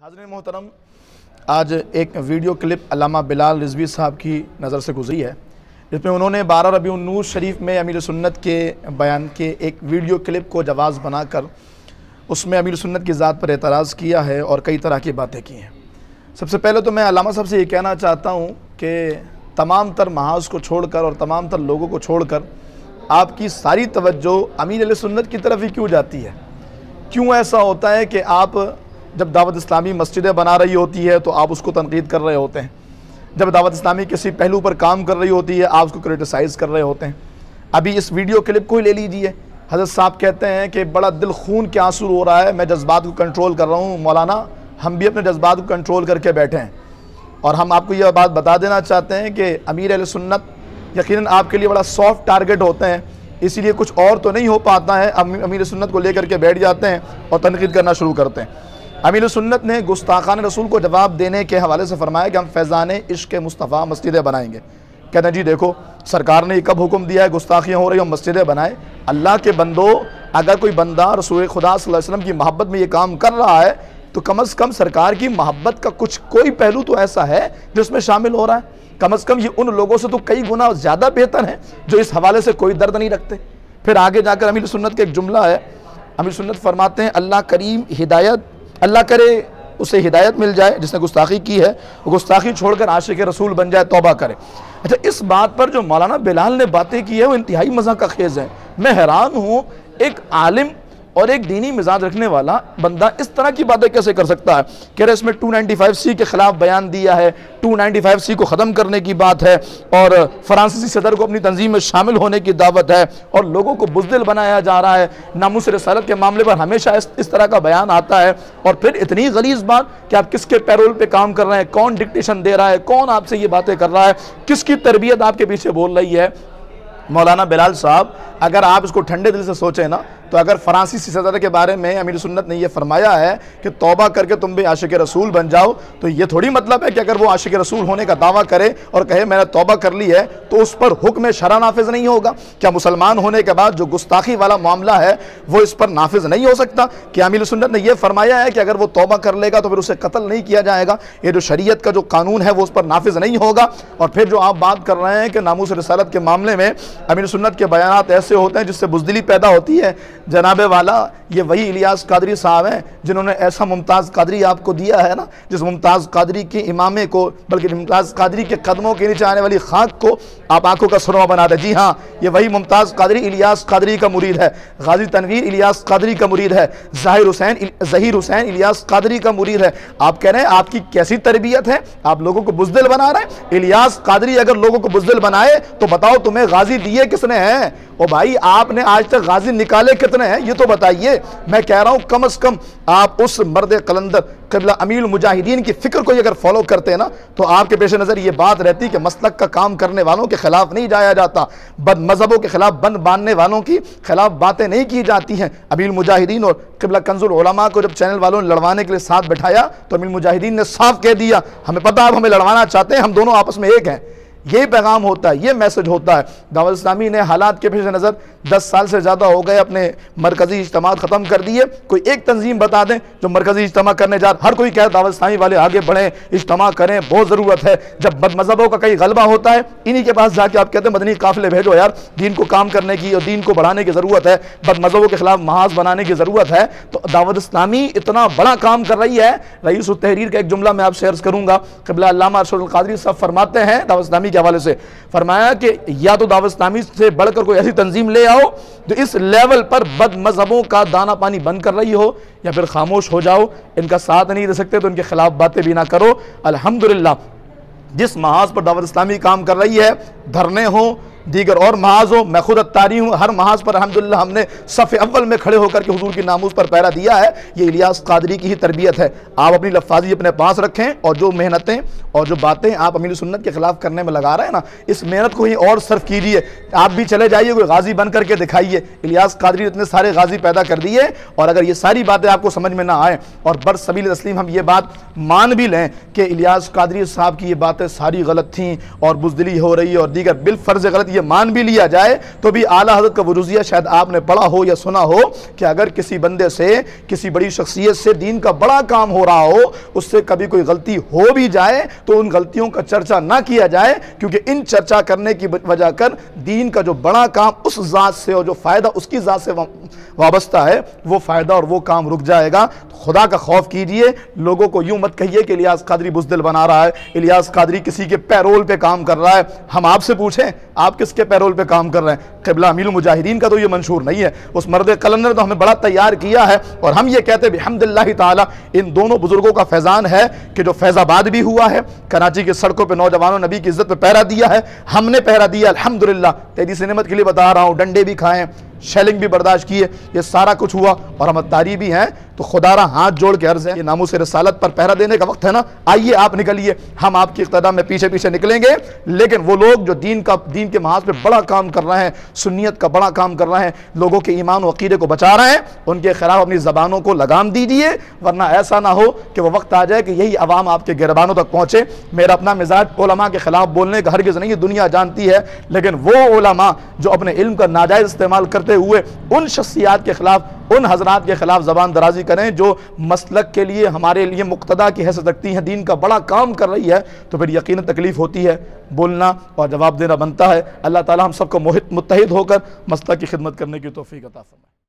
حاضرین محترم، آج ایک ویڈیو کلپ علامہ بلال رضوی صاحب کی نظر سے گزری ہے، جس میں انہوں نے 12 ربیع النور شریف میں امیر سنت کے بیان کے ایک ویڈیو کلپ کو جواز بنا کر اس میں امیر سنت کی ذات پر اعتراض کیا ہے اور کئی طرح کی باتیں کی ہیں۔ سب سے پہلے تو میں علامہ صاحب سے یہ کہنا چاہتا ہوں کہ تمام تر محاذ کو چھوڑ کر اور تمام تر لوگوں کو چھوڑ کر آپ کی ساری توجہ امیر علیہ سنت کی طرف ہی کیوں جاتی ہے؟ کیوں ایسا ہوتا ہے کہ آپ جب دعوت اسلامی مسجدیں بنا رہی ہوتی ہے تو آپ اس کو تنقید کر رہے ہوتے ہیں، جب دعوت اسلامی کسی پہلو پر کام کر رہی ہوتی ہے آپ اس کو کرٹیسائز کر رہے ہوتے ہیں؟ ابھی اس ویڈیو کلپ کو ہی لے لیجئے، حضرت صاحب کہتے ہیں کہ بڑا دل خون کے آنسو رو رہا ہے، میں جذبات کو کنٹرول کر رہا ہوں۔ مولانا، ہم بھی اپنے جذبات کو کنٹرول کر کے بیٹھے ہیں، اور ہم آپ کو یہ بات بتا دینا چاہتے ہیں کہ امیر اہل سنت یقیناً آپ کے لیے بڑا سافٹ ٹارگٹ ہوتے ہیں، اسی لیے کچھ اور تو نہیں ہو پاتا ہے، امیر سنت کو لے کر کے بیٹھ جاتے ہیں اور تنقید کرنا شروع کرتے ہیں۔ امیر سنت نے گستاخان رسول کو جواب دینے کے حوالے سے فرمایا کہ ہم فیضان عشق مصطفیٰ مسجدیں بنائیں گے۔ کہتے ہیں جی دیکھو، سرکار نے یہ کب حکم دیا ہے گستاخیاں ہو رہی ہیں مسجدیں بنائیں؟ اللہ کے بندو، اگر کوئی بندہ رسول خدا صلی اللہ علیہ وسلم کی محبت میں یہ کام کر رہا ہے تو کم از کم سرکار کی محبت کا کوئی پہلو تو ایسا ہے جو اس میں شامل ہو رہا ہے۔ کم از کم یہ ان لوگوں سے تو کئی گنا زیادہ بہتر ہیں جو اس حوالے سے کوئی درد نہیں رکھتے۔ پھر آگے جا کر امیر سنت کا ایک جملہ ہے، امیر سنت فرماتے ہیں اللہ کریم اللہ کرے اسے ہدایت مل جائے جس نے گستاخی کی ہے، وہ گستاخی چھوڑ کر عاشق رسول بن جائے، توبہ کرے۔ اچھا، اس بات پر جو مولانا بلال نے باتیں کی ہے وہ انتہائی مذاق خیز ہے۔ میں حیران ہوں، ایک عالم اور ایک دینی مزاج رکھنے والا بندہ اس طرح کی باتیں کیسے کر سکتا ہے؟ کہہ رہے اس میں 295C کے خلاف بیان دیا ہے، 295C کو ختم کرنے کی بات ہے، اور فرانسیسی صدر کو اپنی تنظیم میں شامل ہونے کی دعوت ہے، اور لوگوں کو بزدل بنایا جا رہا ہے۔ ناموس رسالت کے معاملے پر ہمیشہ اس طرح کا بیان آتا ہے، اور پھر اتنی غلیظ بات کہ آپ کس کے پیرول پہ کام کر رہے ہیں، کون ڈکٹیشن دے رہا ہے، کون آپ سے یہ باتیں کر رہا ہے، کس کی تربیت آپ کے پیچھے بول رہی ہے۔ مولانا بلال صاحب، اگر آپ اس کو ٹھنڈے دل سے سوچیں نا، تو اگر فرانسیسی صدر کے بارے میں امیر سنت نے یہ فرمایا ہے کہ توبہ کر کے تم بھی عاشق رسول بن جاؤ، تو یہ تھوڑی مطلب ہے کہ اگر وہ عاشق رسول ہونے کا دعویٰ کرے اور کہے میں نے توبہ کر لی ہے تو اس پر حکم شرع نافذ نہیں ہوگا؟ کیا مسلمان ہونے کے بعد جو گستاخی والا معاملہ ہے وہ اس پر نافذ نہیں ہو سکتا؟ کہ امیر سنت نے یہ فرمایا ہے کہ اگر وہ توبہ کر لے گا تو پھر اسے قتل نہیں کیا جائے گا، یہ جو شریعت کا جو قانون ہے وہ اس پر نافذ نہیں ہوگا؟ اور پھر جو آپ بات کر رہے ہیں کہ ناموس رسالت کے معاملے میں امیر سنت کے بیانات ایسے ہوتے ہیں جس سے بزدلی پیدا ہوتی ہے، جناب والا یہ وہی الیاس قادری صاحب ہیں جنہوں نے ایسا ممتاز قادری آپ کو دیا ہے نا، جس ممتاز قادری کے امامے کو، بلکہ ممتاز قادری کے قدموں کے نیچے آنے والی خاک کو آپ آنکھوں کا سرما بنا دیں۔ جی ہاں، یہ وہی ممتاز قادری الیاس قادری کا مرید ہے، غازی تنویر الیاس قادری کا مرید ہے، ظہیر حسین الیاس قادری کا مرید ہے۔ آپ کہہ رہے ہیں آپ کی کیسی تربیت ہے، آپ لوگوں کو بزدل بنا رہے ہیں؟ الیاس قادری اگر لوگوں کو بزدل بنائے تو بتاؤ تمہیں غازی دیے کس نے ہیں؟ او بھائی، آپ نے آج تک غازی نکالے کتنے ہیں یہ تو بتائیے۔ میں کہہ رہا ہوں کم از کم آپ اس مرد قلندر قبلہ امیر المجاہدین کی فکر کو اگر فالو کرتے ہیں نا تو آپ کے پیش نظر یہ بات رہتی کہ مسلک کا کام کرنے والوں کے خلاف نہیں جایا جاتا، بد مذہبوں کے خلاف بند باندھنے والوں کی خلاف باتیں نہیں کی جاتی ہیں۔ امیر المجاہدین اور قبلہ کنز العلماء کو جب چینل والوں نے لڑوانے کے لیے ساتھ بٹھایا تو امیر المجاہدین نے صاف کہہ دیا ہمیں پتہ آپ ہمیں لڑوانا چاہتے ہیں، ہم دونوں آپس میں ایک ہیں۔ یہ پیغام ہوتا ہے، یہ میسج ہوتا ہے۔ دعوت اسلامی نے حالات کے پیش نظر 10 سال سے زیادہ ہو گئے اپنے مرکزی اجتماعات ختم کر دیے۔ کوئی ایک تنظیم بتا دیں جو مرکزی اجتماع کرنے جا ہر کوئی کہے دعوت اسلامی والے آگے بڑھیں، اجتماع کریں، بہت ضرورت ہے۔ جب بد مذہبوں کا کئی غلبہ ہوتا ہے انہی کے پاس جا کے آپ کہتے ہیں مدنی قافلے بھیجو یار، دین کو کام کرنے کی اور دین کو بڑھانے کی ضرورت ہے، بد مذہبوں کے خلاف محاذ بنانے کی ضرورت ہے۔ تو دعوت اسلامی اتنا بڑا کام کر رہی ہے۔ رئیس التحریر کا ایک جملہ میں آپ سے عرض کروں گا، قبلہ علامہ ارشد القادری صاحب فرماتے ہیں دعوت اسلامی کے حوالے سے، فرمایا کہ یا تو دعوت اسلامی سے بڑھ کر کوئی ایسی تنظیم لے آؤ جو اس لیول پر بد مذہبوں کا دانہ پانی بند کر رہی ہو، یا پھر خاموش ہو جاؤ، ان کا ساتھ نہیں دے سکتے تو ان کے خلاف باتیں بھی نہ کرو۔ الحمدللہ جس محاذ پر دعوت اسلامی کام کر رہی ہے، دھرنے ہوں، دیگر اور محاذ ہوں، میں خود اتاری ہوں، ہر محاذ پر الحمدللہ ہم نے صف اول میں کھڑے ہو کر کے حضور کی ناموس پر پہرا دیا ہے۔ یہ الیاس قادری کی ہی تربیت ہے۔ آپ اپنی لفاظی اپنے پاس رکھیں، اور جو محنتیں اور جو باتیں آپ امیر سنت کے خلاف کرنے میں لگا رہے ہیں نا، اس محنت کو ہی اور صرف کیجئے۔ آپ بھی چلے جائیے، کوئی غازی بن کر کے دکھائیے۔ الیاس قادری نے اتنے سارے غازی پیدا کر دیے، اور اگر یہ ساری باتیں آپ کو سمجھ میں نہ آئیں اور برسبیل تسلیم ہم یہ بات مان بھی لیں کہ الیاس قادری صاحب کی یہ باتیں ساری غلط تھیں اور بزدلی ہو رہی ہے اور دیگر بالفرض غلط یہ مان بھی لیا جائے تو بھی اعلیٰ حضرت کا وجوزیہ شاید آپ نے پڑھا ہو یا سنا ہو کہ اگر کسی بندے سے کسی بڑی شخصیت سے دین کا بڑا کام ہو رہا ہو، اس سے کبھی کوئی غلطی ہو بھی جائے تو ان غلطیوں کا چرچا نہ کیا جائے، کیونکہ ان چرچا کرنے کی وجہ کر دین کا جو بڑا کام اس ذات سے اور جو فائدہ اس کی ذات سے وابستہ ہے وہ فائدہ اور وہ کام رک جائے گا۔ خدا کا خوف کیجئے، لوگوں کو یوں مت کہیے کہ الیاس قادری بزدل بنا رہا ہے، الیاس قادری کسی کے پیرول پہ کام کر رہا ہے۔ ہم آپ سے پوچھیں آپ کس کے پیرول پہ کام کر رہے ہیں؟ قبلہ امیر المجاہدین کا تو یہ منشور نہیں ہے، اس مرد قلندر نے تو ہمیں بڑا تیار کیا ہے، اور ہم یہ کہتے ہیں بحمداللہ تعالی ان دونوں بزرگوں کا فیضان ہے کہ جو فیض آباد بھی ہوا ہے، کراچی کی سڑکوں پہ نوجوانوں نبی کی عزت پہ پہرا دیا ہے، ہم نے پہرا دیا الحمدللہ، تیری سی نعمت کے لیے بتا رہا ہوں، ڈنڈے بھی کھائیں، شیلنگ بھی برداشت کیے، یہ سارا کچھ ہوا، اور ہم اتاری بھی ہیں۔ تو خدا را ہاتھ جوڑ کے عرض ہے، یہ ناموس رسالت پر پہرا دینے کا وقت ہے نا، آئیے آپ نکلیے، ہم آپ کی اقتداء میں پیچھے پیچھے نکلیں گے۔ لیکن وہ لوگ جو دین کے محاذ پہ بڑا کام کر رہے ہیں، سنیت کا بڑا کام کر رہے ہیں، لوگوں کے ایمان و عقیدے کو بچا رہے ہیں، ان کے خلاف اپنی زبانوں کو لگام دیجیے، ورنہ ایسا نہ ہو کہ وہ وقت آ جائے کہ یہی عوام آپ کے گربانوں تک پہنچے۔ میرا اپنا مزاج علماء کے خلاف بولنے کا ہرگز نہیں، دنیا جانتی ہے، لیکن وہ علماء جو اپنے علم کا ناجائز استعمال کرتے ہوئے ان شخصیات کے خلاف، ان حضرات کے خلاف زبان درازی کریں جو مسلک کے لیے ہمارے لیے مقتدا کی حیثیت رکھتی ہیں، دین کا بڑا کام کر رہی ہے، تو پھر یقیناً تکلیف ہوتی ہے، بولنا اور جواب دینا بنتا ہے۔ اللہ تعالی ہم سب کو متحد ہو کر مسلک کی خدمت کرنے کی توفیق عطا فرمائے۔